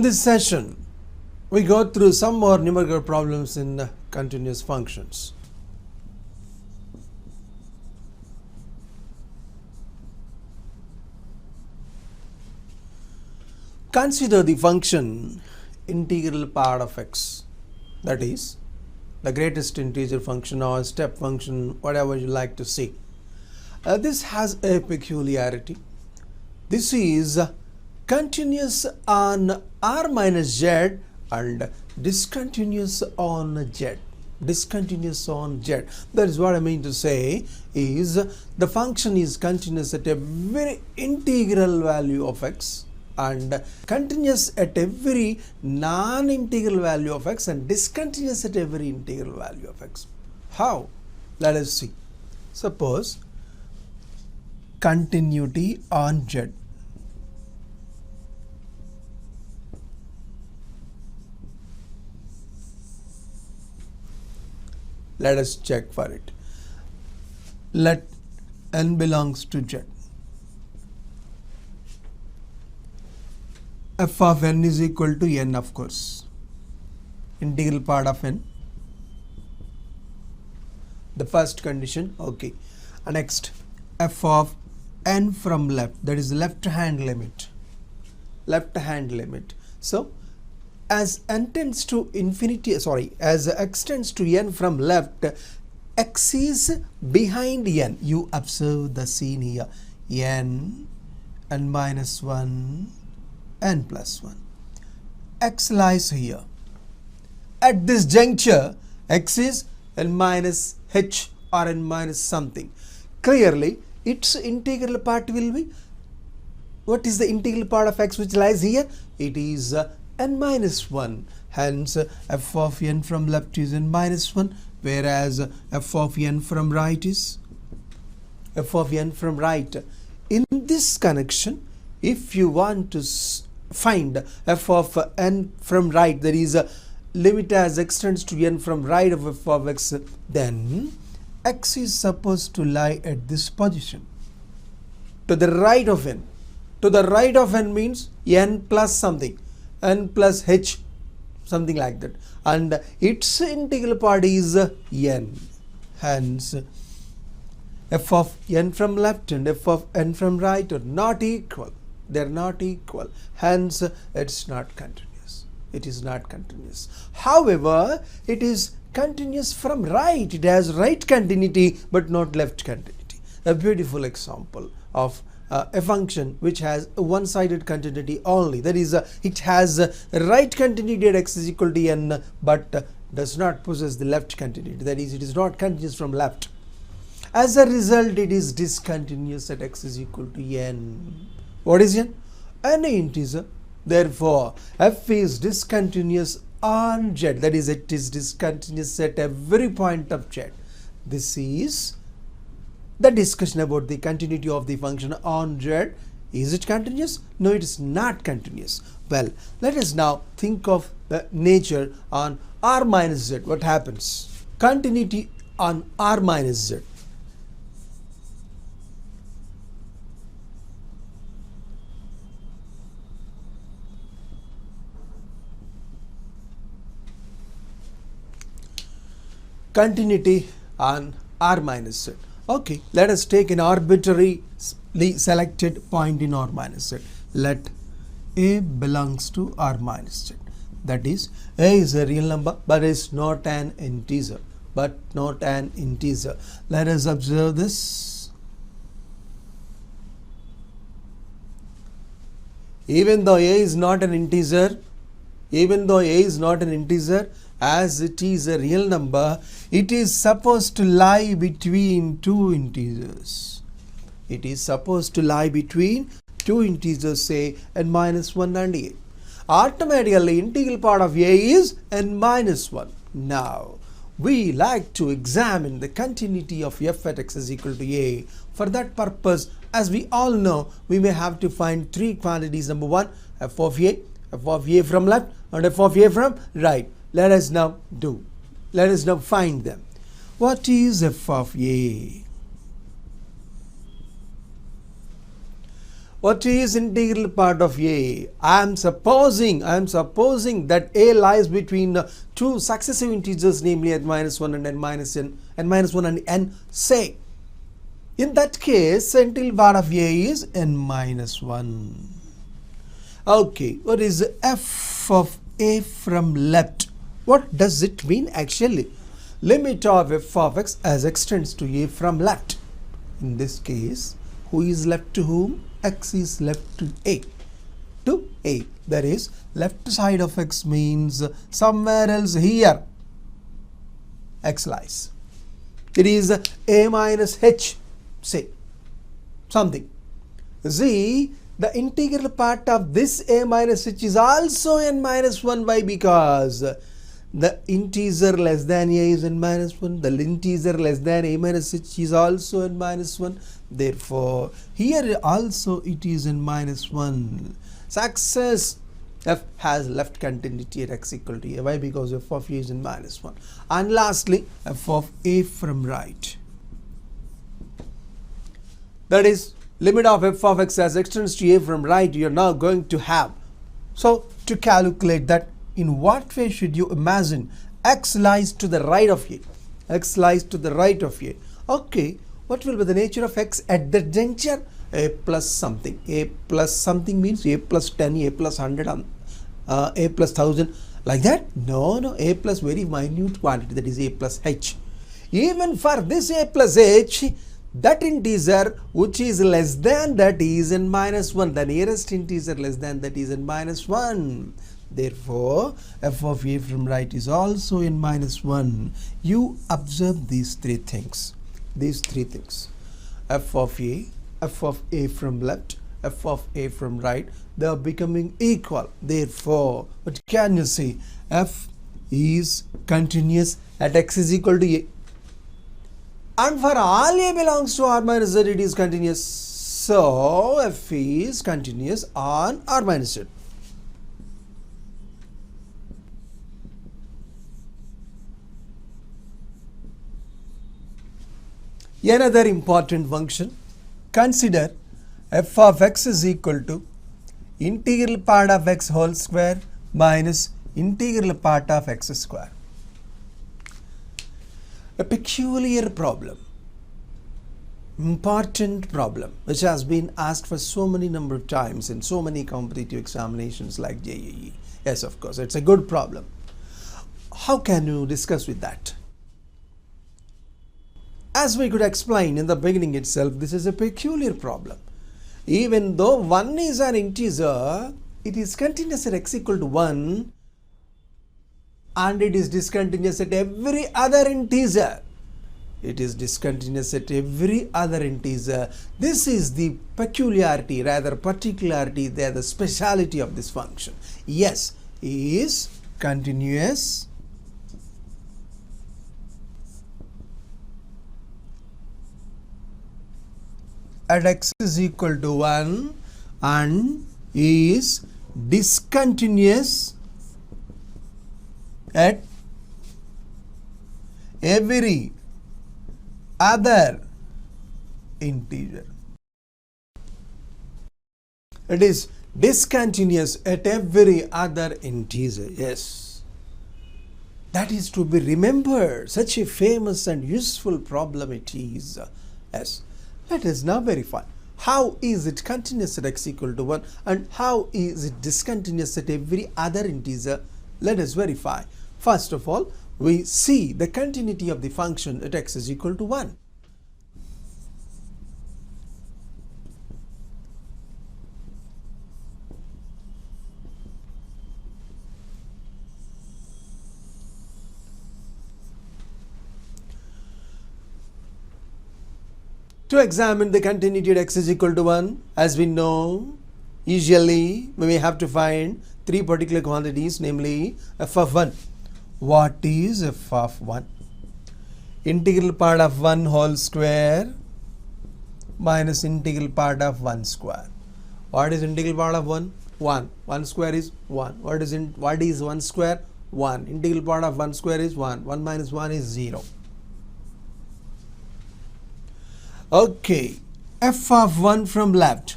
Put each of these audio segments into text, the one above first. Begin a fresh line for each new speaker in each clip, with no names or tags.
In this session, we go through some more numerical problems in continuous functions. Consider the function integral part of x, that is the greatest integer function or step function, whatever you like to say. This has a peculiarity. This is continuous on r minus z and discontinuous on z. Discontinuous on z. That is what I mean to say is the function is continuous at a very integral value of x and continuous at a very non-integral value of x and discontinuous at a very integral value of x. How? Let us see. Suppose continuity on z. Let us check for it. Let n belongs to z. F of n is equal to n, of course. Integral part of n. The first condition, okay. And next, f of n from left, that is left hand limit. Left hand limit. So, as n tends to infinity, as x tends to n from left, x is behind n. You observe the scene here. n minus 1, n plus 1. X lies here. At this juncture, x is n minus h or n minus something. Clearly, its integral part will be, what is the integral part of x which lies here? It is n minus 1. Hence, f of n from left is n minus 1, whereas f of n from right is f of n from right. In this connection, if you want to find f of n from right, there is a limit as x tends to n from right of f of x, then x is supposed to lie at this position, to the right of n. To the right of n means n plus something, n plus h, something like that, and its integral part is n. Hence, f of n from left and f of n from right are not equal. They are not equal. Hence, it's not continuous. It is not continuous. However, it is continuous from right. It has right continuity but not left continuity. A beautiful example of a function which has a one-sided continuity only. That is, it has right continuity at x is equal to n but does not possess the left continuity. That is, it is not continuous from left. As a result, it is discontinuous at x is equal to n. What is n? Any integer. Therefore, f is discontinuous on z. That is, it is discontinuous at every point of z. This is the discussion about the continuity of the function on z. Is it continuous? No, it is not continuous. Well, let us now think of the nature on r minus z. What happens? Continuity on r minus z. Continuity on r minus z. Okay, let us take an arbitrarily selected point in r minus z. Let a belongs to r minus z. That is, a is a real number but is not an integer. Let us observe this. Even though a is not an integer, as it is a real number, it is supposed to lie between two integers. It is supposed to lie between two integers, say n minus 1 and a. Automatically, integral part of a is n minus 1. Now, we like to examine the continuity of f at x is equal to a. For that purpose, as we all know, we may have to find three quantities. Number one, f of a from left and f of a from right. Let us now find them. What is f of a? What is integral part of A? I am supposing that A lies between two successive integers, namely n minus 1 and n minus n, n minus 1 and n, say. In that case, integral part of A is n minus 1. Okay, what is f of A from left? What does it mean actually? Limit of f of x as extends to A from left. In this case, who is left to whom? X is left to A. To A. That is, left side of x means somewhere else here x lies. It is A minus h, say, something. Z, the integral part of this A minus h is also n minus 1. Why? Because the integer less than A is n minus 1. The integer less than A minus h is also n minus 1. Therefore, here also it is n minus 1. Success. F has left continuity at x equal to A. Why? Because f of A is n minus 1. And lastly, f of A from right. That is, limit of f of x as extends to A from right, you are now going to have. So, to calculate that, in what way should you imagine x lies to the right of A? X lies to the right of A. Okay, what will be the nature of x at that juncture? A plus something. A plus something means A plus 10, A plus 100, A plus 1000. Like that? No. A plus very minute quantity, that is A plus h. Even for this A plus h, that integer which is less than that is n minus 1. The nearest integer less than that is n minus 1. Therefore, f of A from right is also n minus 1. You observe these three things. F of A from left, f of A from right, they are becoming equal. Therefore, what can you say? F is continuous at x is equal to A. And for all A belongs to R minus Z, it is continuous. So, F is continuous on R minus Z. Another important function, consider f of x is equal to integral part of x whole square minus integral part of x square. A peculiar problem, important problem, which has been asked for so many number of times in so many competitive examinations like JEE. Yes, of course, it's a good problem. How can you discuss with that? As we could explain in the beginning itself, this is a peculiar problem. Even though 1 is an integer, it is continuous at x equal to 1 and it is discontinuous at every other integer. This is the peculiarity, rather particularity, the speciality of this function. Yes, is continuous at x is equal to 1 and is discontinuous at every other integer. It is discontinuous at every other integer. Yes, that is to be remembered. Such a famous and useful problem it is. Yes. Let us now verify. How is it continuous at x equal to 1 and how is it discontinuous at every other integer? Let us verify. First of all, we see the continuity of the function at x is equal to 1. To examine the continuity at x is equal to 1, as we know, usually we may have to find three particular quantities, namely f of 1. What is f of 1? Integral part of 1 whole square minus integral part of 1 square. What is integral part of 1? 1. 1 square is 1. What is 1 square? 1. Integral part of 1 square is 1. 1 minus 1 is 0. Okay, f of 1 from left.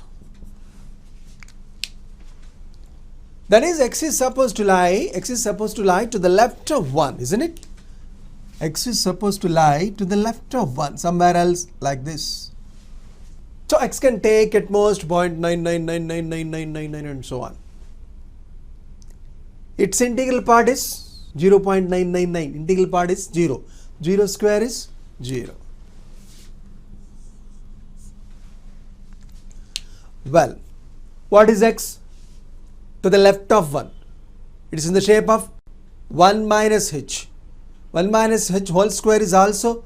That is, x is supposed to lie to the left of 1, isn't it? X is supposed to lie to the left of 1, somewhere else like this. So x can take at most 0.9999999 and so on. Its integral part is 0.999. Integral part is 0. 0 square is 0. Well, what is x? To the left of 1. It is in the shape of 1 minus h. 1 minus h whole square is also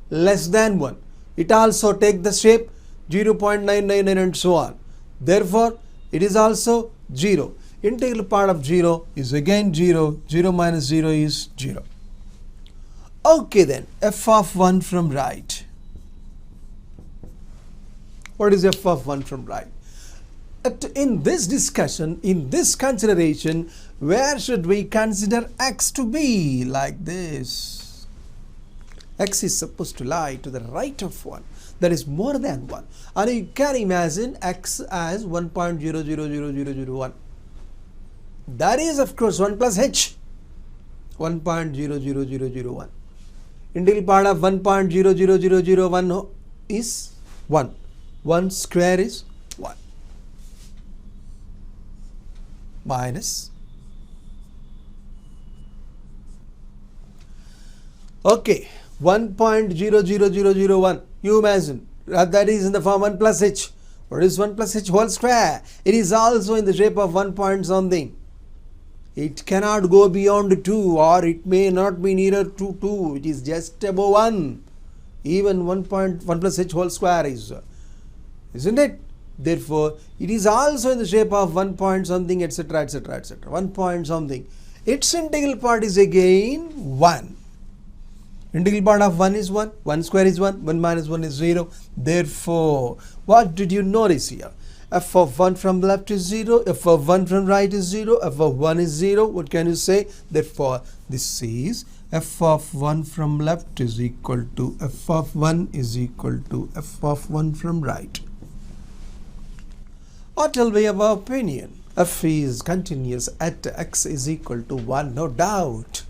less than 1. It also takes the shape 0.999 and so on. Therefore, it is also 0. Integral part of 0 is again 0. 0 minus 0 is 0. Okay then, f of 1 from right. What is f of 1 from right? In this discussion, in this consideration, where should we consider x to be? Like this. X is supposed to lie to the right of 1. That is more than 1. And you can imagine x as 1.000001. That is, of course, 1 plus h. 1.00001. Integral part of 1.00001 is 1. 1 square is 1. Minus. Okay, 1.00001. You imagine that is in the form 1 plus h. What is 1 plus h whole square? It is also in the shape of 1 point something. It cannot go beyond 2, or it may not be nearer to 2. It is just above 1. Even 1 plus h whole square is, isn't it? Therefore, it is also in the shape of 1 point something, etc., etc., etc. 1 point something. Its integral part is again 1. Integral part of 1 is 1. 1 square is 1. 1 minus 1 is 0. Therefore, what did you notice here? F of 1 from left is 0. F of 1 from right is 0. F of 1 is 0. What can you say? Therefore, this is f of 1 from left is equal to f of 1 is equal to f of 1 from right. What will be our opinion? F is continuous at x is equal to 1, no doubt.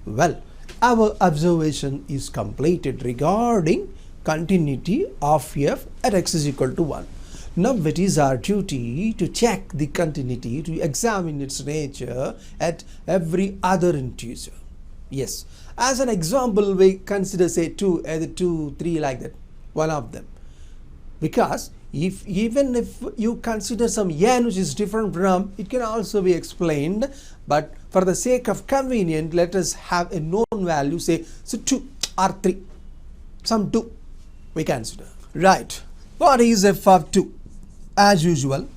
Well, our observation is completed regarding continuity of f at x is equal to 1. Now it is our duty to check the continuity, to examine its nature at every other integer. Yes, as an example, we consider say 2, either 2, 3 like that, one of them. Because even if you consider some n which is different from, it can also be explained, but for the sake of convenience, let us have a known value, say so 2 or 3, some 2 we consider. Right, what is f of 2? As usual,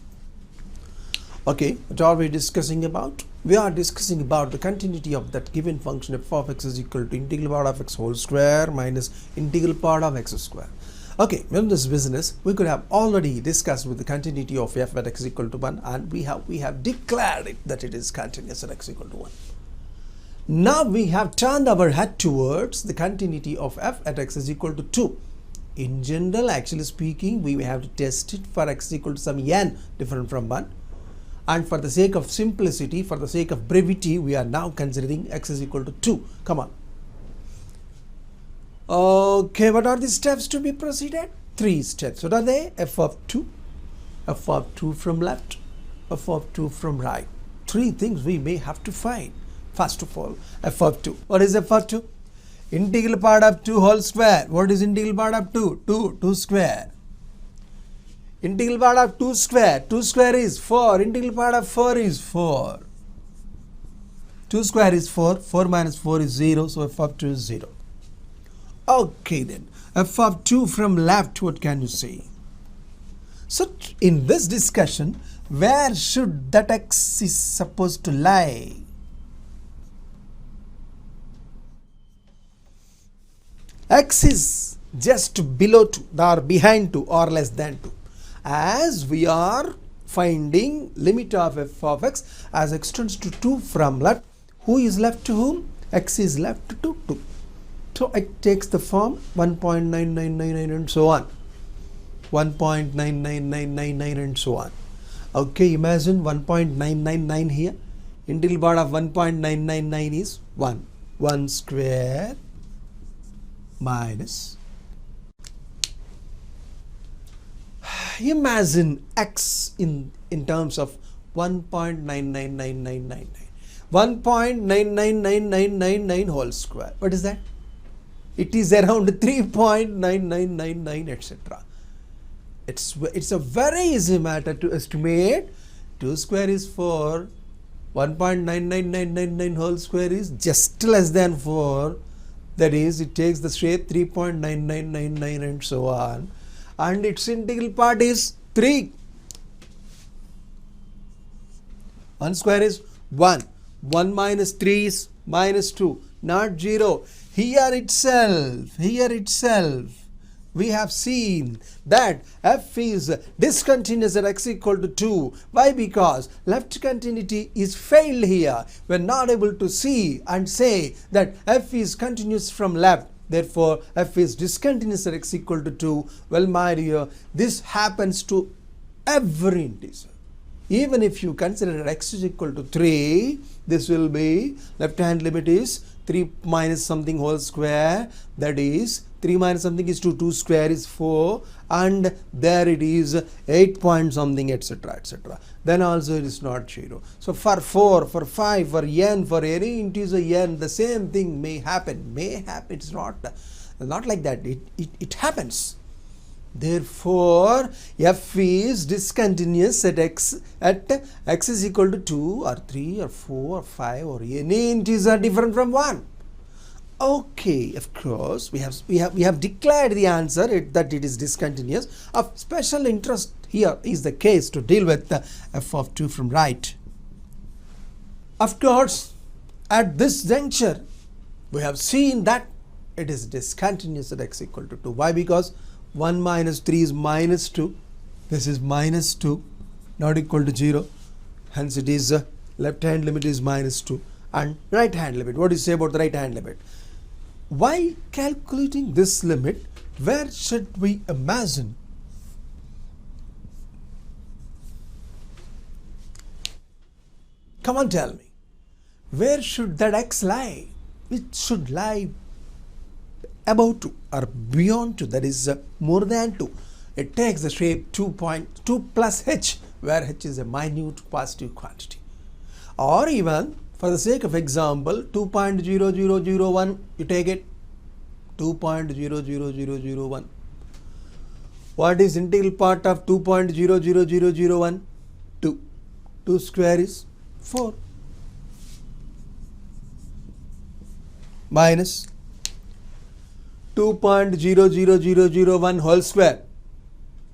okay, what are we discussing about? We are discussing about the continuity of that given function f of x is equal to integral part of x whole square minus integral part of x square. Okay, in this business, we could have already discussed with the continuity of f at x is equal to 1, and we have declared it that it is continuous at x equal to 1. Now we have turned our head towards the continuity of f at x is equal to 2. In general, actually speaking, we have to test it for x equal to some n different from 1. And for the sake of simplicity, for the sake of brevity, we are now considering x is equal to 2. Come on. Okay, what are the steps to be proceeded? 3 steps. What are they? F of 2, f of 2 from left, f of 2 from right. 3 things we may have to find. First of all, f of 2. What is f of 2? Integral part of 2 whole square. What is integral part of 2? 2 square. Integral part of 2 square. 2 square is 4. Integral part of 4 is 4. 2 square is 4. 4 minus 4 is 0. So f of 2 is 0. Okay then, f of 2 from left, what can you say? So in this discussion, where should that x is supposed to lie? X is just below 2 or behind 2 or less than 2. As we are finding limit of f of x as x tends to 2 from left, who is left to whom? X is left to 2. So it takes the form 1.9999 and so on. 1.99999 and so on. Okay, imagine 1.999 here. Integral part of 1.999 is 1. 1 square minus. Imagine x in terms of 1.999999. 1.999999 whole square. What is that? It is around 3.9999, etc. It's a very easy matter to estimate. 2 square is 4. 1.99999 whole square is just less than 4. That is, it takes the shape 3.9999 and so on. And its integral part is 3. 1 square is 1. 1 minus 3 is minus 2, not 0. Here itself, we have seen that f is discontinuous at x equal to 2. Why? Because left continuity is failed here. We are not able to see and say that f is continuous from left. Therefore, f is discontinuous at x equal to 2. Well, my dear, this happens to every integer. Even if you consider x is equal to 3, this will be left hand limit is 3 minus something whole square, that is 3 minus something is 2, 2 square is 4, and there it is 8 point something, etc., etc. Then also it is not 0. So for 4, for 5, for n, for any integer n, the same thing may happen. It's not like that. It happens. Therefore, f is discontinuous at x is equal to 2 or 3 or 4 or 5 or any integer different from 1. Okay, of course, we have declared the answer that it is discontinuous. Of special interest here is the case to deal with the f of 2 from right. Of course, at this juncture, we have seen that it is discontinuous at x equal to 2. Why? Because 1 minus 3 is minus 2. This is minus 2, not equal to 0. Hence it is left hand limit is minus 2. And right hand limit, what do you say about the right hand limit? While calculating this limit, where should we imagine? Come on, tell me. Where should that x lie? It should lie above 2 or beyond 2, that is more than 2. It takes the shape 2.2 plus h, where h is a minute positive quantity. Or even, for the sake of example, 2.0001, you take it 2.00001. What is integral part of 2.00001? 2. 2 square is 4. Minus 2.00001 whole square.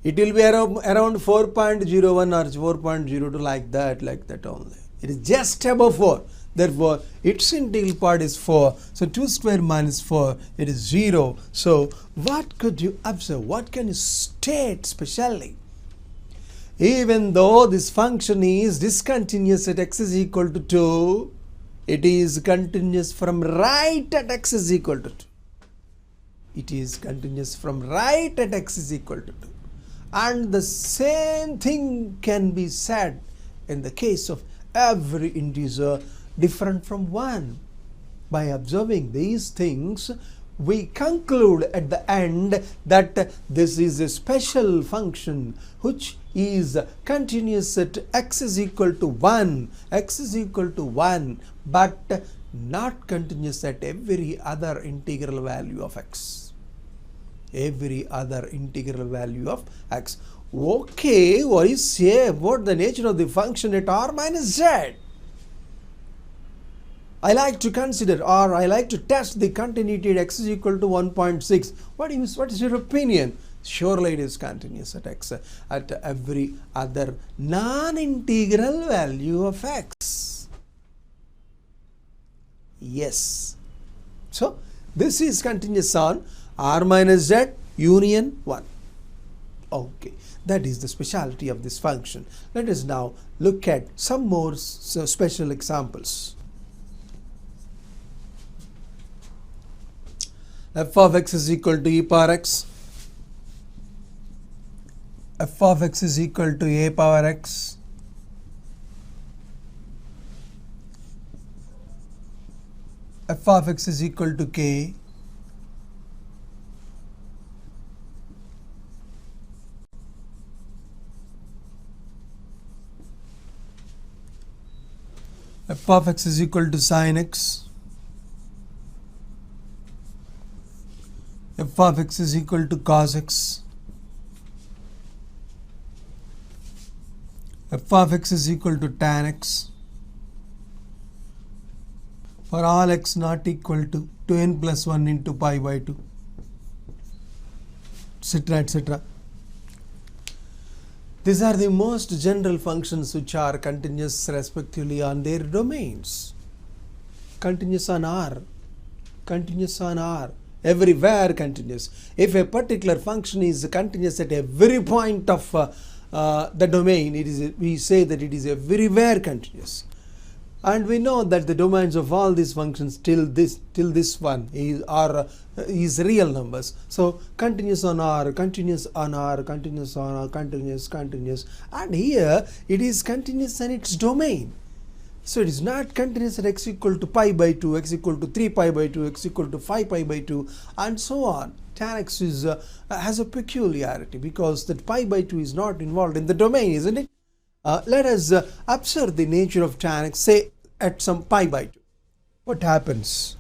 It will be around 4.01 or 4.02, like that only. It is just above 4. Therefore, its integral part is 4. So 2 square minus 4, it is 0. So what could you observe? What can you state specially? Even though this function is discontinuous at x is equal to 2, it is continuous from right at x is equal to 2. It is continuous from right at x is equal to 2. And the same thing can be said in the case of every integer different from 1. By observing these things, we conclude at the end that this is a special function which is continuous at x is equal to 1, but not continuous at every other integral value of x. Okay, what do you say about the nature of the function at r minus z? I like to consider, or I like to test the continuity at x is equal to 1.6. What is your opinion? Surely it is continuous at x at every other non-integral value of x. Yes. So this is continuous on r minus z union 1. Okay, that is the speciality of this function. Let us now look at some more special examples. F of x is equal to e power x. F of x is equal to a power x. f of x is equal to k, f of x is equal to sin x, f of x is equal to cos x, f of x is equal to tan x, for all x not equal to 2n plus 1 into pi by 2, etc., etc. These are the most general functions which are continuous respectively on their domains. Continuous on R, continuous on R, everywhere continuous. If a particular function is continuous at every point of the domain, we say that it is everywhere continuous. And we know that the domains of all these functions till this one is real numbers. So continuous on R, continuous on R, continuous on R, continuous, and here it is continuous in its domain. So it is not continuous at x equal to pi by 2, x equal to 3 pi by 2, x equal to 5 pi by 2, and so on. Tan x has a peculiarity because that pi by 2 is not involved in the domain, isn't it? Let us observe the nature of tan x, say at some pi by 2. What happens?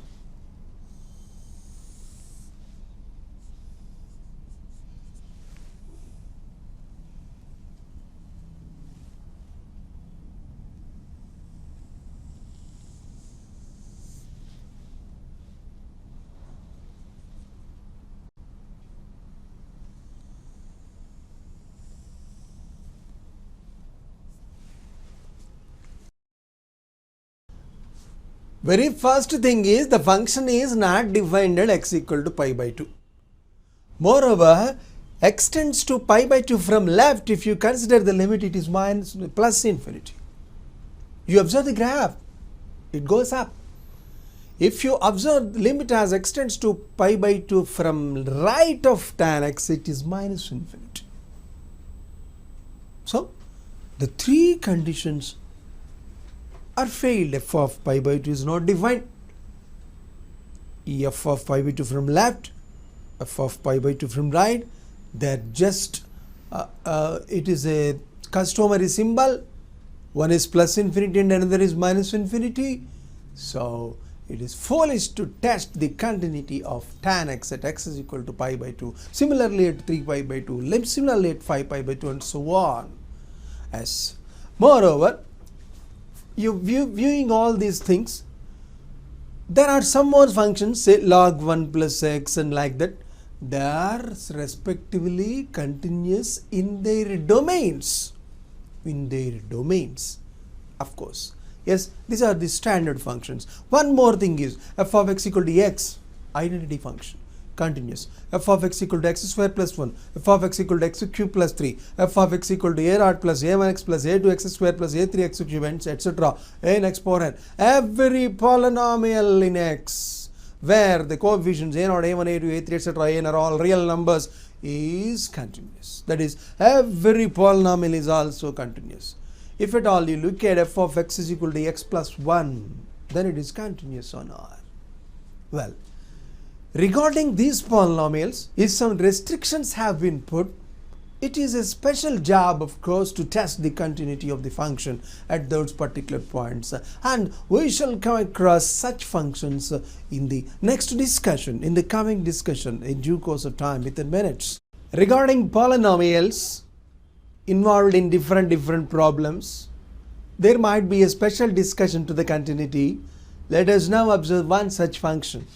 Very first thing is the function is not defined at x equal to pi by 2. Moreover, x tends to pi by 2 from left. If you consider the limit, it is plus infinity. You observe the graph, it goes up. If you observe the limit as x tends to pi by 2 from right of tan x, it is minus infinity. So the three conditions are failed. F of pi by 2 is not defined. F of pi by 2 from left, f of pi by 2 from right, they are just it is a customary symbol. One is plus infinity and another is minus infinity. So it is foolish to test the continuity of tan x at x is equal to pi by 2, similarly at 3 pi by 2, similarly at 5 pi by 2, and so on. As moreover, viewing all these things, there are some more functions, say log 1 plus x and like that. They are respectively continuous in their domains. Of course. Yes, these are the standard functions. One more thing is f of x equal to x, identity function, continuous. F of x equal to x square plus 1, f of x equal to x cube plus 3, f of x equal to a naught plus a1x plus a2x square plus a3x cube, etc. n x power n. Every polynomial in x where the coefficients a0, a1, a2, a3, etc. n are all real numbers is continuous. That is, every polynomial is also continuous. If at all you look at f of x is equal to x plus 1, then it is continuous on R. Well, regarding these polynomials, if some restrictions have been put, it is a special job, of course, to test the continuity of the function at those particular points. And we shall come across such functions in the next discussion, in the coming discussion, in due course of time, within minutes. Regarding polynomials involved in different problems, there might be a special discussion to the continuity. Let us now observe one such function.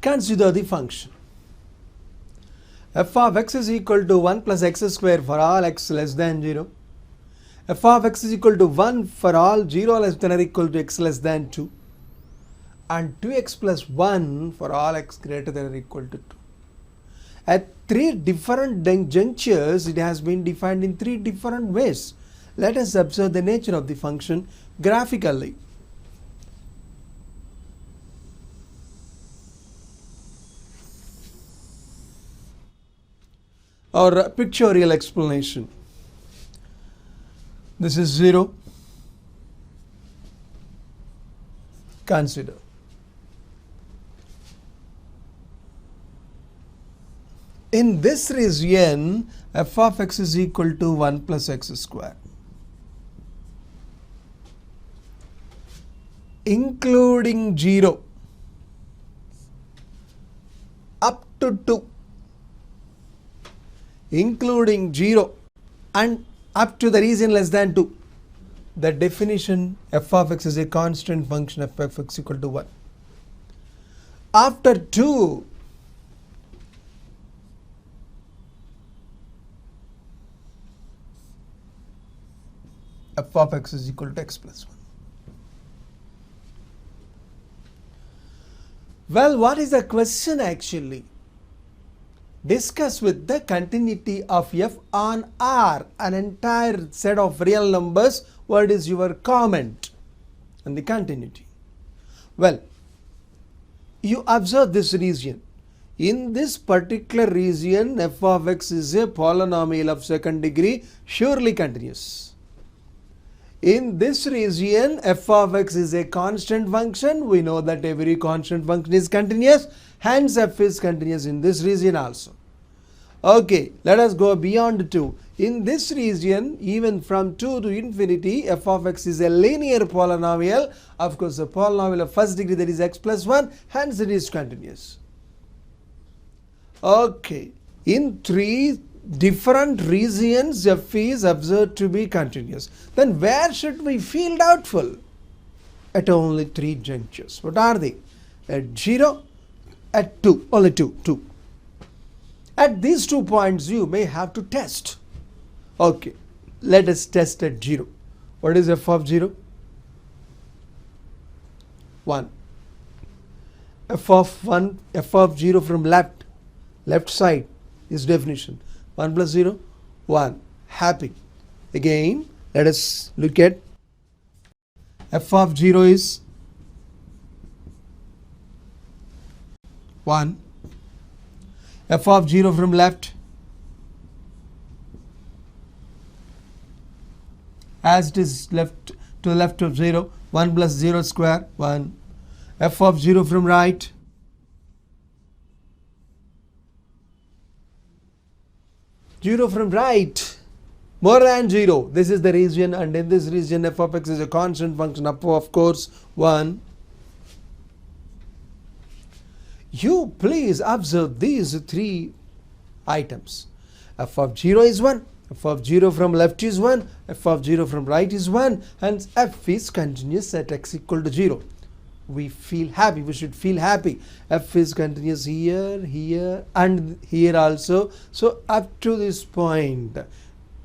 Consider the function f of x is equal to 1 plus x square for all x less than 0, f of x is equal to 1 for all 0 less than or equal to x less than 2, and 2x plus 1 for all x greater than or equal to 2. At three different junctures, it has been defined in three different ways. Let us observe the nature of the function graphically. Or pictorial explanation. This is 0. Consider. In this region, f of x is equal to 1 plus x square, including 0 up to 2, including 0 and up to the region less than 2. The definition, f of x is a constant function, f of x equal to 1. After 2, f of x is equal to x plus 1. Well, what is the question actually? Discuss with the continuity of f on R, an entire set of real numbers. What is your comment on the continuity? Well, you observe this region. In this particular region, f of x is a polynomial of second degree, surely continuous. In this region, f of x is a constant function. We know that every constant function is continuous. Hence, f is continuous in this region also. Okay, let us go beyond 2. In this region, even from 2 to infinity, f of x is a linear polynomial. Of course, a polynomial of first degree, that is x plus 1. Hence, it is continuous. Okay, in 3 different regions, f is observed to be continuous. Then where should we feel doubtful? At only 3 junctures. What are they? At 0, at 2, only 2. At these 2 points, you may have to test. Okay, let us test at 0. What is f of 0? 1. F of 0 from left side is definition. 1 plus 0, 1. Happy. Again, let us look at f of 0 is 1. F of 0 from left, as it is left to the left of 0, 1 plus 0 square, 1. F of 0 from right, 0 from right, more than 0. This is the region, and in this region f of x is a constant function, up of course 1. You please observe these 3 items. F of 0 is 1, f of 0 from left is 1, f of 0 from right is 1, and f is continuous at x equal to 0. We feel happy, we should feel happy. F is continuous here, here and here also. So up to this point,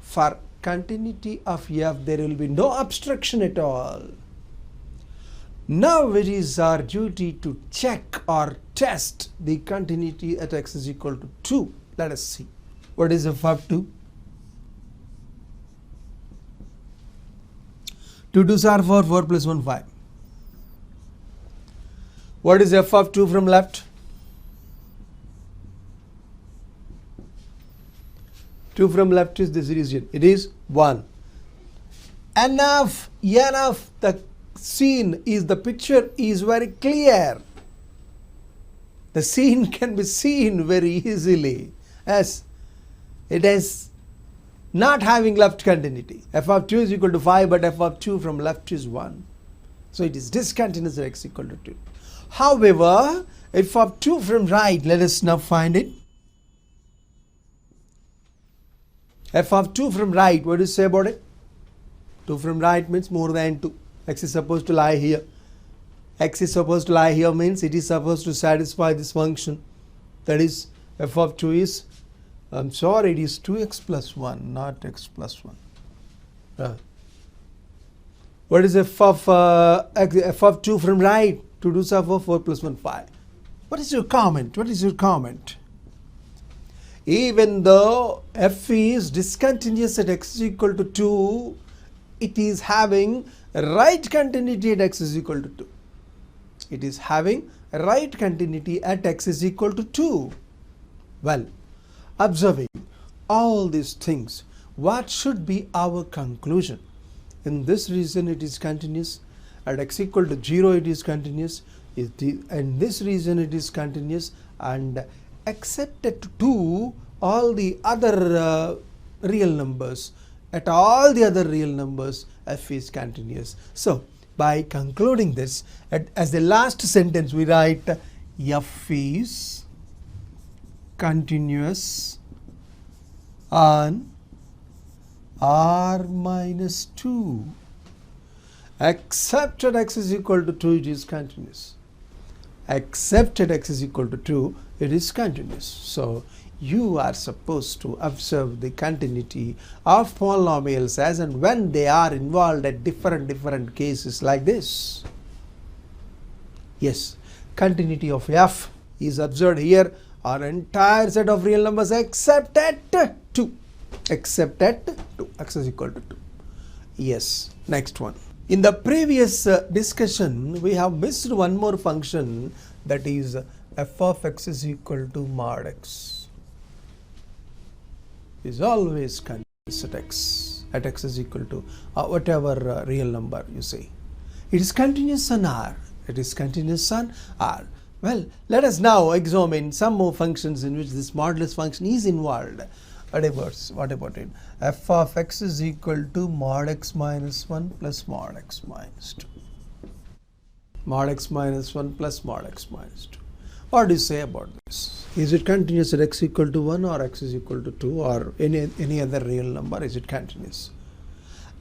for continuity of f, there will be no obstruction at all. Now it is our duty to check or test the continuity at x is equal to 2. Let us see. What is f of 2? 2 2s are 4, 4 plus 1, 5. What is f of 2 from left? 2 from left is this region. It is 1. Enough. The scene is, the picture is very clear. The scene can be seen very easily as it is not having left continuity. F of 2 is equal to 5, but f of 2 from left is 1. So it is discontinuous at x equal to 2. However, f of 2 from right, let us now find it. F of 2 from right, what do you say about it? 2 from right means more than 2. X is supposed to lie here. X is supposed to lie here means it is supposed to satisfy this function. That is, f of 2 is, it is 2x plus 1, not x plus 1. What is f of 2 from right? 2 2s are 4 plus 1 5. What is your comment? What is your comment? Even though f is discontinuous at x is equal to 2, it is having right continuity at x is equal to 2. It is having right continuity at x is equal to 2. Well, observing all these things, what should be our conclusion? In this region it is continuous, at x equal to 0 it is continuous, in this region it is continuous, and except at 2 all the other real numbers, at all the other real numbers f is continuous. So by concluding this, as the last sentence we write f is continuous on r minus 2, except at x is equal to 2 it is continuous. Except at x is equal to 2 it is continuous. So you are supposed to observe the continuity of polynomials as and when they are involved at different cases like this. Yes, continuity of f is observed here on entire set of real numbers except at 2. Except at 2, x is equal to 2. Yes, next one. In the previous discussion, we have missed one more function, that is f of x is equal to mod x. Is always continuous at x is equal to whatever real number you say. It is continuous on r. It is continuous on r. Well, let us now examine some more functions in which this modulus function is involved. What about it? F of x is equal to mod x minus 1 plus mod x minus 2. Mod x minus 1 plus mod x minus 2. What do you say about this? Is it continuous at x equal to 1 or x is equal to 2 or any other real number? Is it continuous?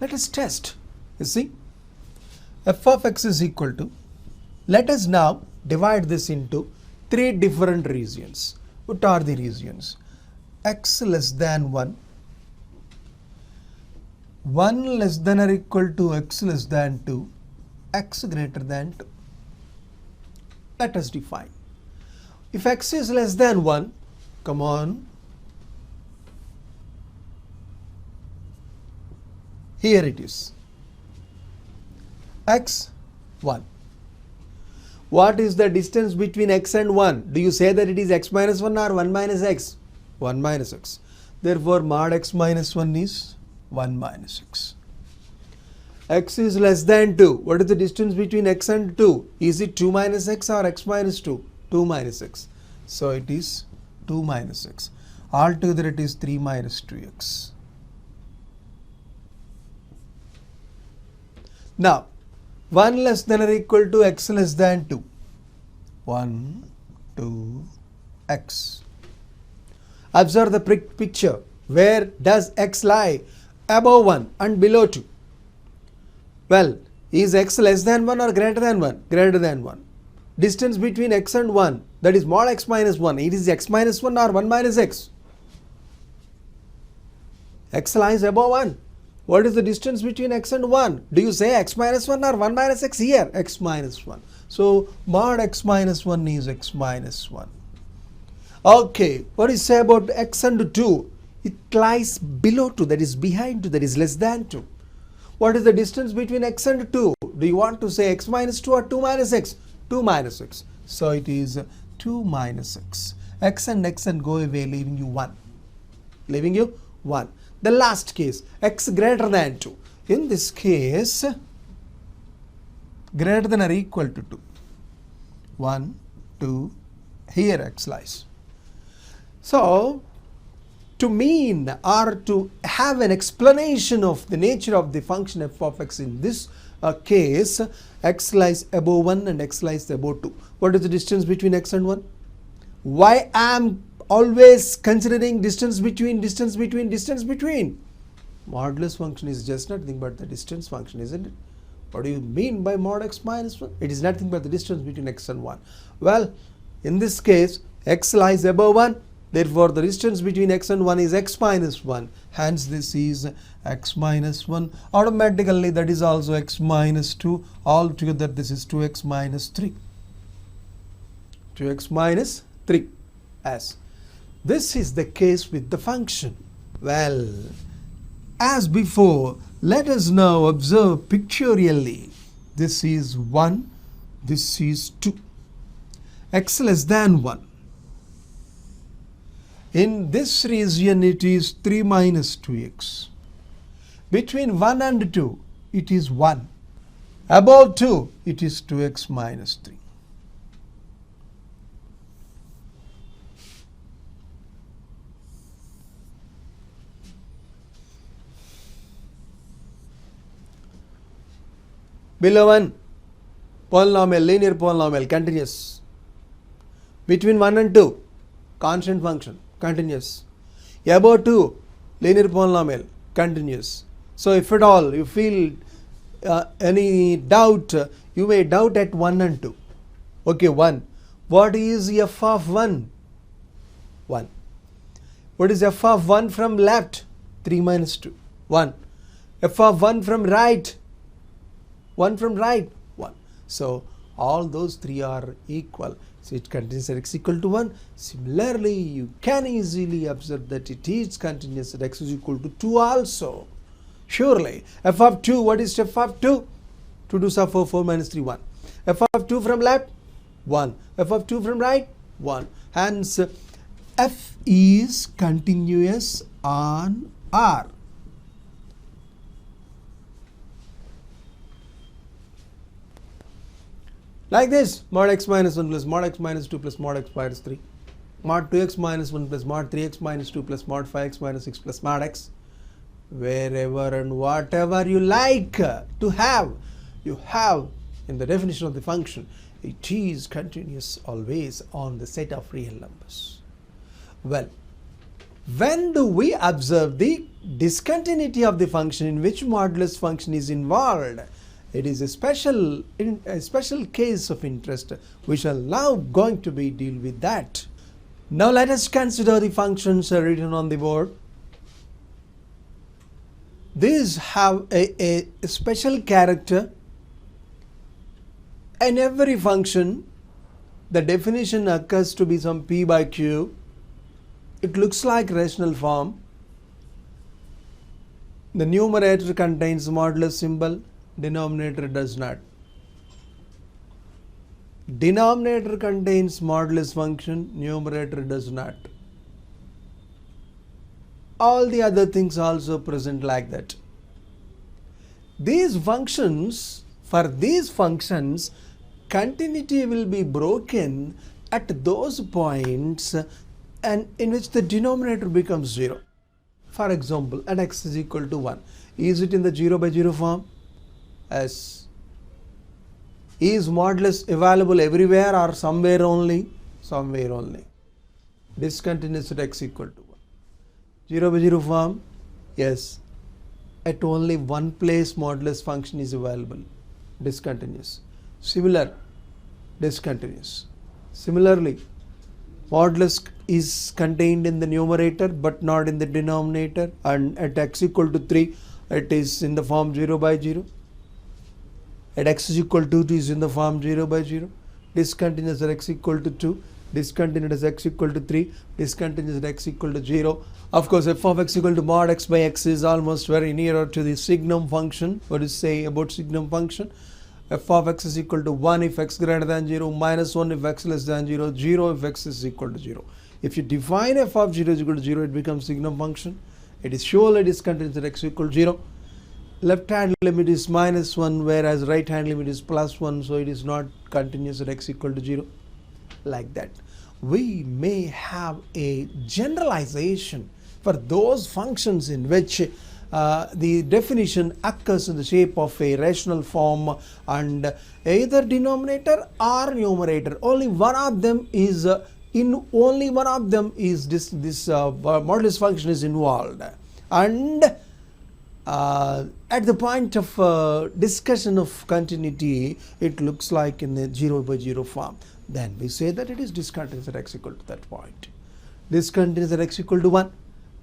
Let us test. You see, f of x is equal to, let us now divide this into 3 different regions. What are the regions? X less than 1, 1 less than or equal to x less than 2, x greater than 2. Let us define. If x is less than 1, come on, here it is, x 1. What is the distance between x and 1? Do you say that it is x minus 1 or 1 minus x? 1 minus x. Therefore, mod x minus 1 is 1 minus x. X is less than 2. What is the distance between x and 2? Is it 2 minus x or x minus 2? 2 minus x. So it is 2 minus x. Altogether it is 3 minus 2x. Now, 1 less than or equal to x less than 2. 1, 2, x. Observe the picture. Where does x lie? Above 1 and below 2. Well, is x less than 1 or greater than 1? Greater than 1. Distance between x and 1, that is mod x minus 1. It is x minus 1 or 1 minus x? X lies above 1. What is the distance between x and 1? Do you say x minus 1 or 1 minus x? Here, x minus 1. So, mod x minus 1 is x minus 1. Okay, what do you say about x and 2? It lies below 2, that is behind 2, that is less than 2. What is the distance between x and 2? Do you want to say x minus 2 or 2 minus x? 2 minus x. So it is 2 minus x. X and go away, leaving you 1. Leaving you 1. The last case, x greater than 2. In this case, greater than or equal to 2. 1, 2, here x lies. So, to mean or to have an explanation of the nature of the function f of x in this case, x lies above 1 and x lies above 2. What is the distance between x and 1? Why I am always considering distance between? Modulus function is just nothing but the distance function, isn't it? What do you mean by mod x minus 1? It is nothing but the distance between x and 1. Well, in this case, x lies above 1, Therefore, the distance between x and 1 is x minus 1. Hence, this is x minus 1. Automatically, that is also x minus 2. Altogether, this is 2x minus 3. 2x minus 3. As this is the case with the function. Well, as before, let us now observe pictorially. This is 1. This is 2. X less than 1. In this region, it is 3 minus 2x. Between 1 and 2, it is 1. Above 2, it is 2x minus 3. Below 1, polynomial, linear polynomial, continuous. Between 1 and 2, constant function, continuous. Above 2, linear polynomial, continuous. So if at all you feel any doubt, you may doubt at 1 and 2. Okay, 1. What is f of 1? 1. What is f of 1 from left? 3 minus 2. 1. F of 1 from right? 1 from right? 1. So all those three are equal. So it contains at x equal to 1. Similarly, you can easily observe that it is continuous at x is equal to 2 also. Surely, f of 2, what is f of 2? 2 2s are 4, 4 minus 3, 1. F of 2 from left? 1. F of 2 from right? 1. Hence, f is continuous on R. Like this, mod x minus 1 plus mod x minus 2 plus mod x minus 3, mod 2x minus 1 plus mod 3x minus 2 plus mod 5x minus 6 plus mod x. Wherever and whatever you like to have, you have in the definition of the function. It is continuous always on the set of real numbers. Well, when do we observe the discontinuity of the function in which modulus function is involved? It is a special case of interest. We shall now going to be deal with that. Now let us consider the functions written on the board. These have a special character. In every function, the definition occurs to be some p by q. It looks like rational form. The numerator contains modulus symbol. Denominator does not. Denominator contains modulus function, numerator does not. All the other things also present like that. These functions, for these functions, continuity will be broken at those points and in which the denominator becomes 0. For example, at x is equal to 1. Is it in the 0 by 0 form? As is modulus available everywhere or somewhere only? Somewhere only. Discontinuous at x equal to 1. 0 by 0 form? Yes. At only one place modulus function is available. Discontinuous. Similar. Discontinuous. Similarly, modulus is contained in the numerator but not in the denominator, and at x equal to 3 it is in the form 0 by 0. At x is equal to 2 is in the form 0 by 0. Discontinuous at x equal to 2. Discontinuous at x equal to 3. Discontinuous at x equal to 0. Of course, f of x equal to mod x by x is almost very nearer to the signum function. What is say about signum function? F of x is equal to 1 if x greater than 0, minus 1 if x less than 0, 0 if x is equal to 0. If you define f of 0 is equal to 0, it becomes signum function. It is surely discontinuous at x equal to 0. Left hand limit is minus 1, whereas right hand limit is plus 1, so it is not continuous at x equal to 0. Like that. We may have a generalization for those functions in which the definition occurs in the shape of a rational form and either denominator or numerator. Only one of them is this modulus function is involved, and at the point of discussion of continuity, it looks like in the 0 by 0 form. Then we say that it is discontinuous at x equal to that point. this continues at x equal to 1,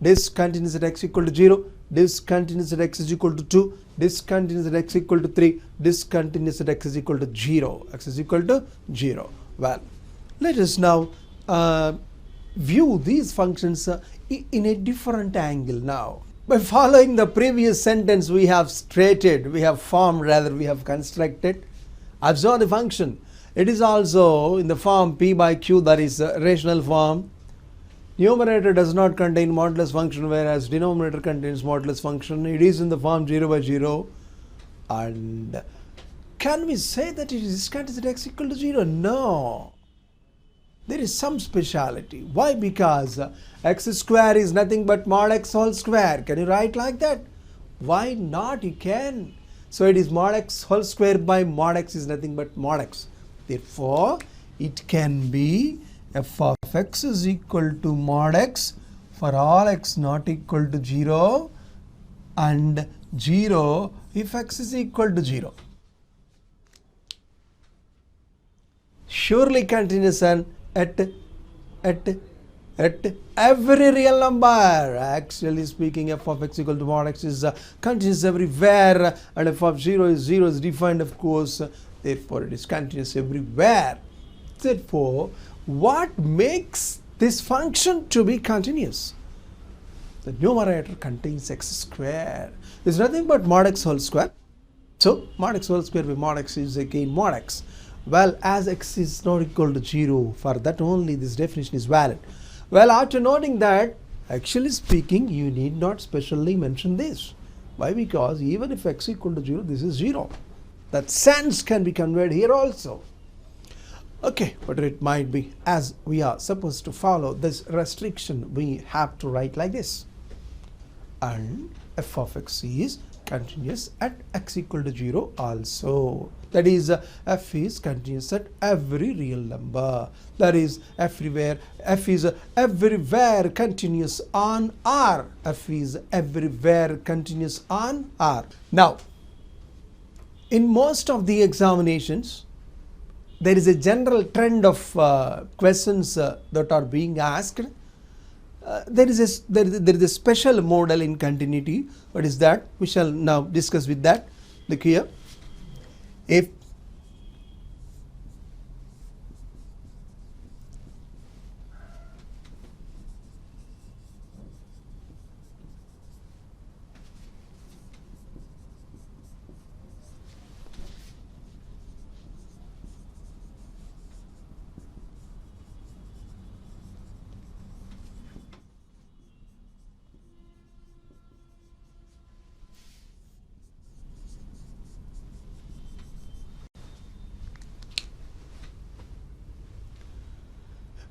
this continues at x equal to 0, this continues at x is equal to 2, this continues at x equal to 3, this continues at x is equal to 0, x is equal to 0. Well, let us now view these functions in a different angle now. By following the previous sentence, we have constructed. Observe the function. It is also in the form p by q, that is rational form. Numerator does not contain modulus function, whereas denominator contains modulus function. It is in the form 0 by 0. And can we say that it is discontinuous at x equal to 0? No. There is some speciality. Why? Because x square is nothing but mod x whole square. Can you write like that? Why not? You can. So it is mod x whole square by mod x is nothing but mod x. Therefore, it can be f of x is equal to mod x for all x not equal to 0 and 0 if x is equal to 0. Surely continuous and at every real number. Actually speaking, f of x equal to mod x is continuous everywhere, and f of 0 is defined, of course. Therefore, it is continuous everywhere. Therefore, what makes this function to be continuous? The numerator contains x square. It's nothing but mod x whole square. So, mod x whole square by mod x is again mod x. Well, as x is not equal to 0, for that only this definition is valid. Well, after noting that, actually speaking, you need not specially mention this. Why? Because even if x equal to 0, this is 0. That sense can be conveyed here also. Okay, but it might be, as we are supposed to follow this restriction, we have to write like this. And f of x is continuous at x equal to 0 also. That is, f is continuous at every real number. That is, everywhere. F is everywhere continuous on R. F is everywhere continuous on R. Now, in most of the examinations, there is a general trend of questions that are being asked. There is a special model in continuity. What is that? We shall now discuss with that. Look here. If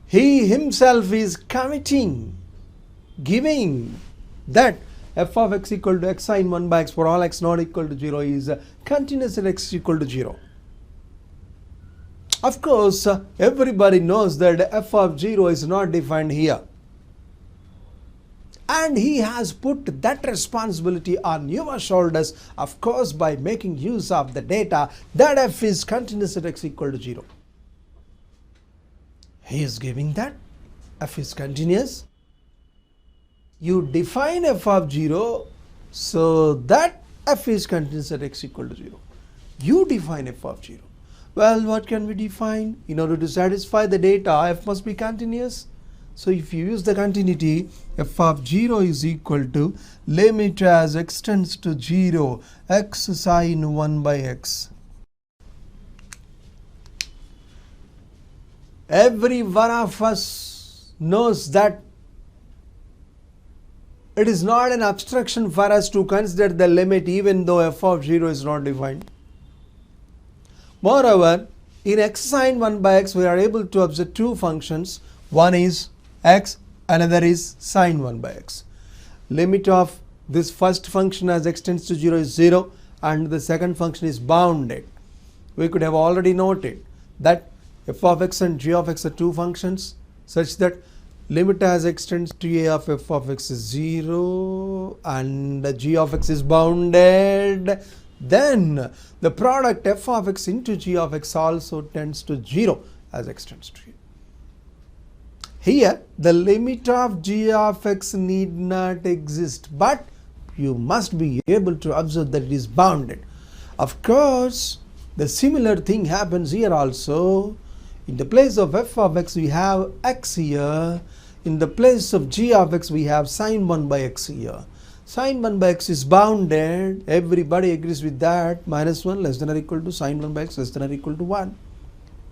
he himself is committing, giving that f of x equal to x sin 1 by x for all x not equal to 0 is continuous at x equal to 0. Of course, everybody knows that f of 0 is not defined here. And he has put that responsibility on your shoulders, of course, by making use of the data that f is continuous at x equal to 0. He is giving that f is continuous. You define f of 0 so that f is continuous at x equal to 0. You define f of 0. Well, what can we define? In order to satisfy the data, f must be continuous. So if you use the continuity, f of 0 is equal to limit as x tends to 0 x sin 1 by x. Every one of us knows that it is not an obstruction for us to consider the limit even though f of 0 is not defined. Moreover, in x sin 1 by x we are able to observe two functions. One is x, another is sin 1 by x. Limit of this first function as x tends to 0 is 0 and the second function is bounded. We could have already noted that f of x and g of x are two functions such that limit as x tends to a of f of x is 0 and g of x is bounded. Then the product f of x into g of x also tends to 0 as x tends to a. Here the limit of g of x need not exist, but you must be able to observe that it is bounded. Of course, the similar thing happens here also. In the place of f of x we have x here. In the place of g of x we have sine 1 by x here. Sine 1 by x is bounded. Everybody agrees with that. Minus 1 less than or equal to sine 1 by x less than or equal to 1.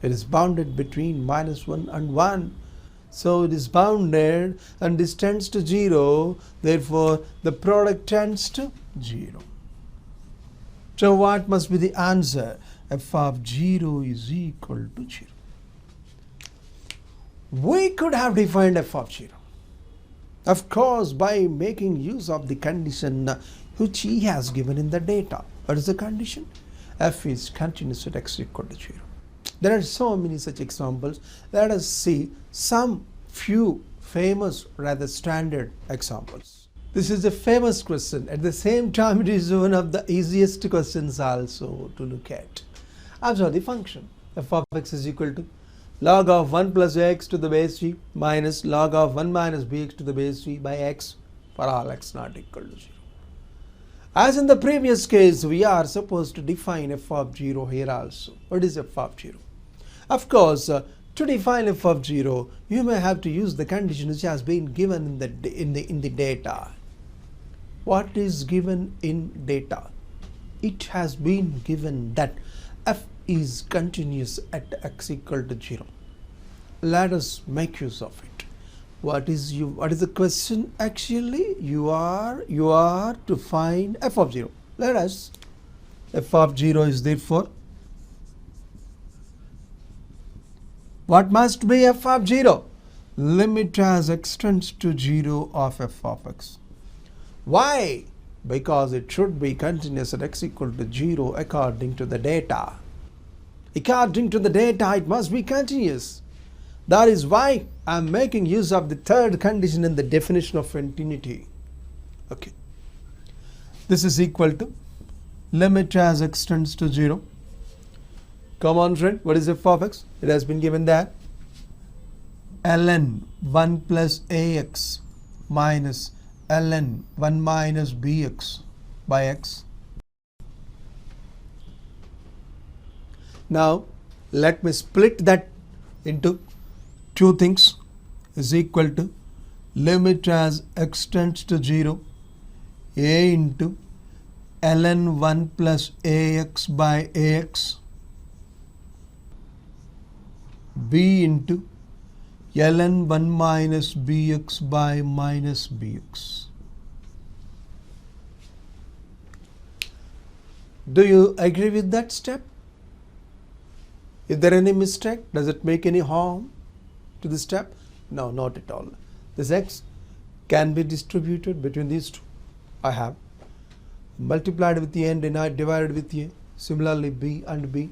It is bounded between minus 1 and 1. So it is bounded and this tends to 0. Therefore, the product tends to 0. So what must be the answer? F of 0 is equal to 0. We could have defined f of 0. Of course, by making use of the condition which he has given in the data. What is the condition? F is continuous at x equal to 0. There are so many such examples. Let us see some few famous, rather standard examples. This is a famous question. At the same time, it is one of the easiest questions also to look at. Observe the function. F of x is equal to log of 1 plus x to the base g minus log of 1 minus bx to the base g by x for all x not equal to 0. As in the previous case, we are supposed to define f of 0 here also. What is f of 0? Of course, to define f of 0, you may have to use the condition which has been given in the data. What is given in data? It has been given that f is continuous at x equal to 0. Let us make use of it. What is the question actually? You are to find f of 0. Let us. F of 0 is therefore, what must be f of 0? Limit as x tends to 0 of f of x. Why? Because it should be continuous at x equal to 0 according to the data. According to the data, it must be continuous. That is why I am making use of the third condition in the definition of infinity. Okay. This is equal to limit as x tends to 0. Come on, friend. What is f of x? It has been given that ln 1 plus ax minus ln 1 minus bx by x. Now, let me split that into two things. Is equal to limit as x tends to 0 a into ln 1 plus ax by ax b into ln 1 minus bx by minus bx. Do you agree with that step? Is there any mistake? Does it make any harm to the step? No, not at all. This x can be distributed between these two. I have multiplied with a and I divided with a. Similarly, b and b.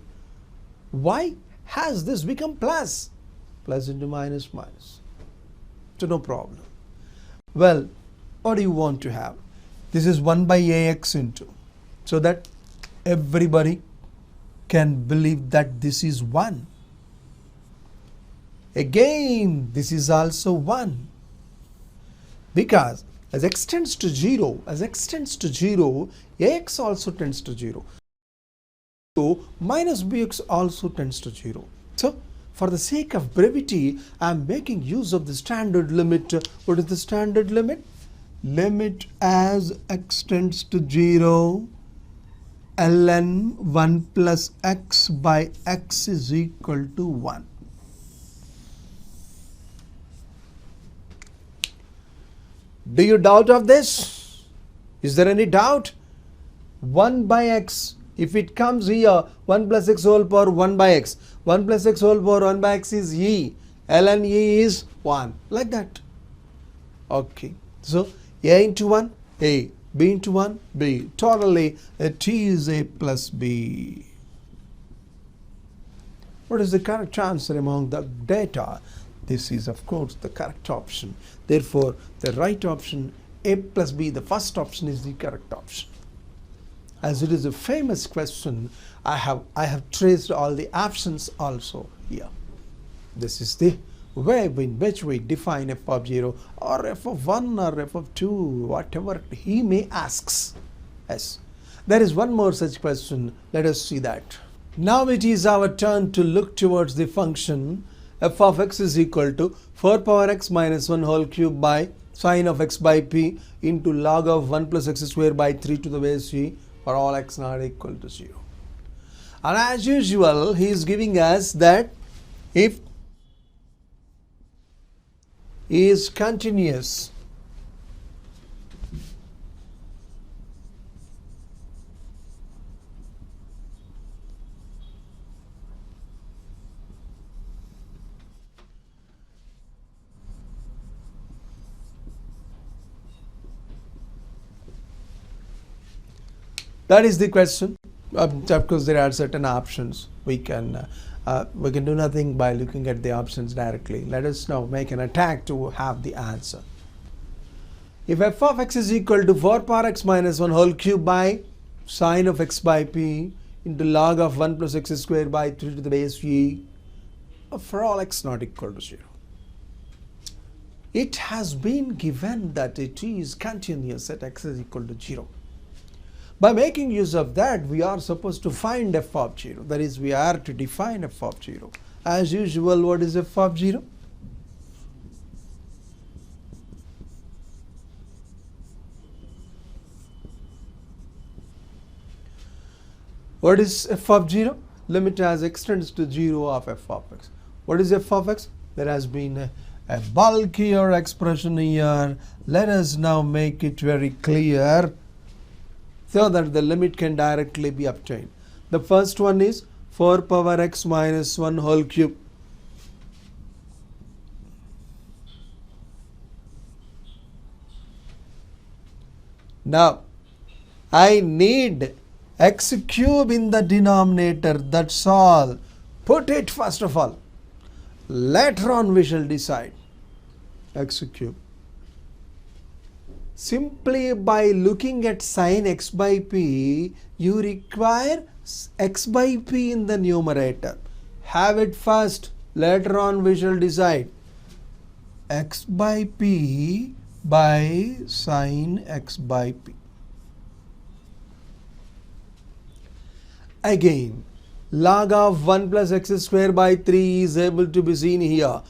Why has this become plus? Plus into minus, minus. So no problem. Well, what do you want to have? This is 1 by ax into. So that everybody can believe that this is 1. Again, this is also 1. Because as x tends to 0, ax also tends to 0. So minus bx also tends to 0. So for the sake of brevity, I am making use of the standard limit. What is the standard limit? Limit as x tends to 0 ln 1 plus x by x is equal to 1. Do you doubt of this? Is there any doubt? 1 by x, if it comes here, 1 plus x whole power 1 by x. 1 plus x whole power 1 by x is e. ln e is 1. Like that. Okay. So, a into 1, a. B into 1, b. Totally, t is a plus b. What is the correct answer among the data? This is, of course, the correct option. Therefore, the right option, a plus b, the first option is the correct option. As it is a famous question, I have traced all the options also here. This is the way in which we define f of 0 or f of 1 or f of 2, whatever he may asks. Yes, there is one more such question. Let us see that. Now it is our turn to look towards the function f of x is equal to 4 power x minus 1 whole cube by sine of x by p into log of 1 plus x square by 3 to the base g for all x not equal to 0. And as usual, he is giving us that if is continuous, that is the question. Of course, there are certain options. We can do nothing by looking at the options directly. Let us now make an attack to have the answer. If f of x is equal to 4 power x minus 1 whole cube by sine of x by p into log of 1 plus x square by 3 to the base g for all x not equal to 0. It has been given that it is continuous at x is equal to 0. By making use of that, we are supposed to find f of 0. That is, we are to define f of 0. As usual, what is f of 0? What is f of 0? Limit as x tends to 0 of f of x. What is f of x? There has been a bulkier expression here. Let us now make it very clear so that the limit can directly be obtained. The first one is 4 power x minus 1 whole cube. Now, I need x cube in the denominator, that's all. Put it first of all. Later on we shall decide. X cube. Simply by looking at sine x by p, you require x by p in the numerator. Have it first, later on we shall decide. X by p by sine x by p. Again, log of 1 plus x square by 3 is able to be seen here.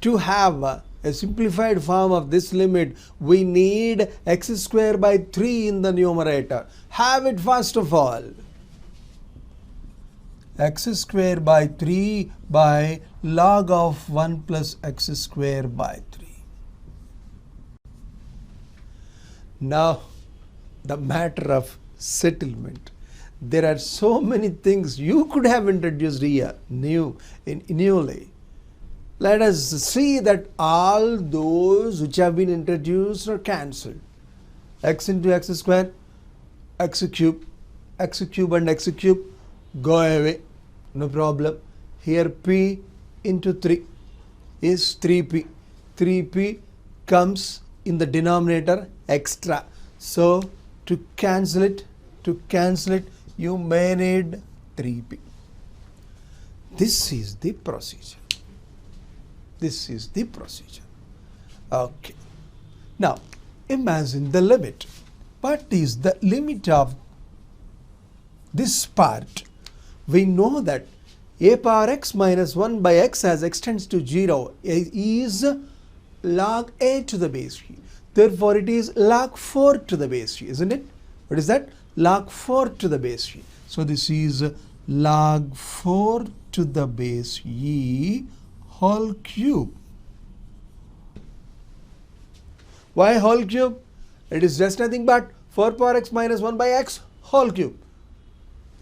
To have a simplified form of this limit, we need x square by 3 in the numerator. Have it first of all. X square by 3 by log of 1 plus x square by 3. Now, the matter of settlement. There are so many things you could have introduced here newly. Let us see that all those which have been introduced are cancelled. X into x square, x cube and x cube go away, no problem. Here p into 3 is 3p. 3p comes in the denominator extra. So to cancel it, you may need 3p. This is the procedure. Okay. Now, imagine the limit. What is the limit of this part? We know that a power x minus 1 by x as x tends to 0 is log a to the base g. Therefore, it is log 4 to the base g, isn't it? What is that? Log 4 to the base g. So, this is log 4 to the base e whole cube. Why whole cube? It is just nothing but 4 power x minus 1 by x whole cube.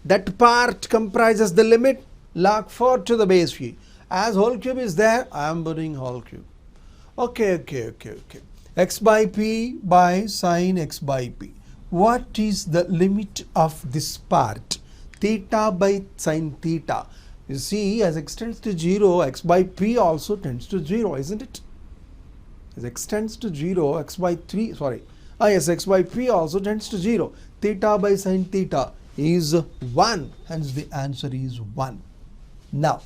That part comprises the limit log 4 to the base e. As whole cube is there, I am putting whole cube. Okay. X by p by sine x by p. What is the limit of this part? Theta by sine theta. You see, as x tends to 0, x by p also tends to 0, isn't it? As x tends to 0, x by p also tends to 0. Theta by sine theta is 1, hence the answer is 1. Now,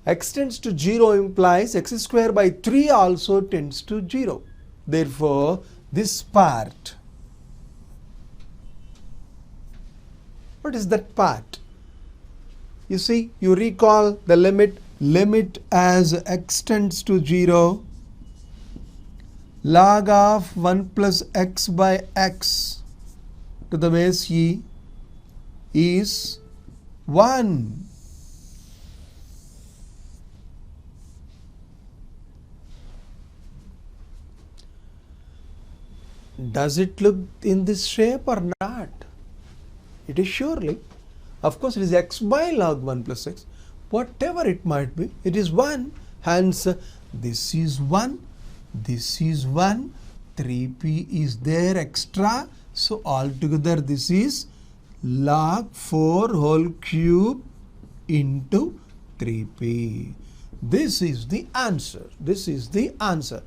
X tends to 0 implies x square by 3 also tends to 0. Therefore, this part, what is that part? You see, you recall the limit as x tends to 0, log of 1 plus x by x to the base e is 1. Does it look in this shape or not? It is surely. Of course, it is x by log 1 plus x. Whatever it might be, it is 1. Hence, this is 1. This is 1. 3p is there extra. So, altogether this is log 4 whole cube into 3p. This is the answer. This is the answer.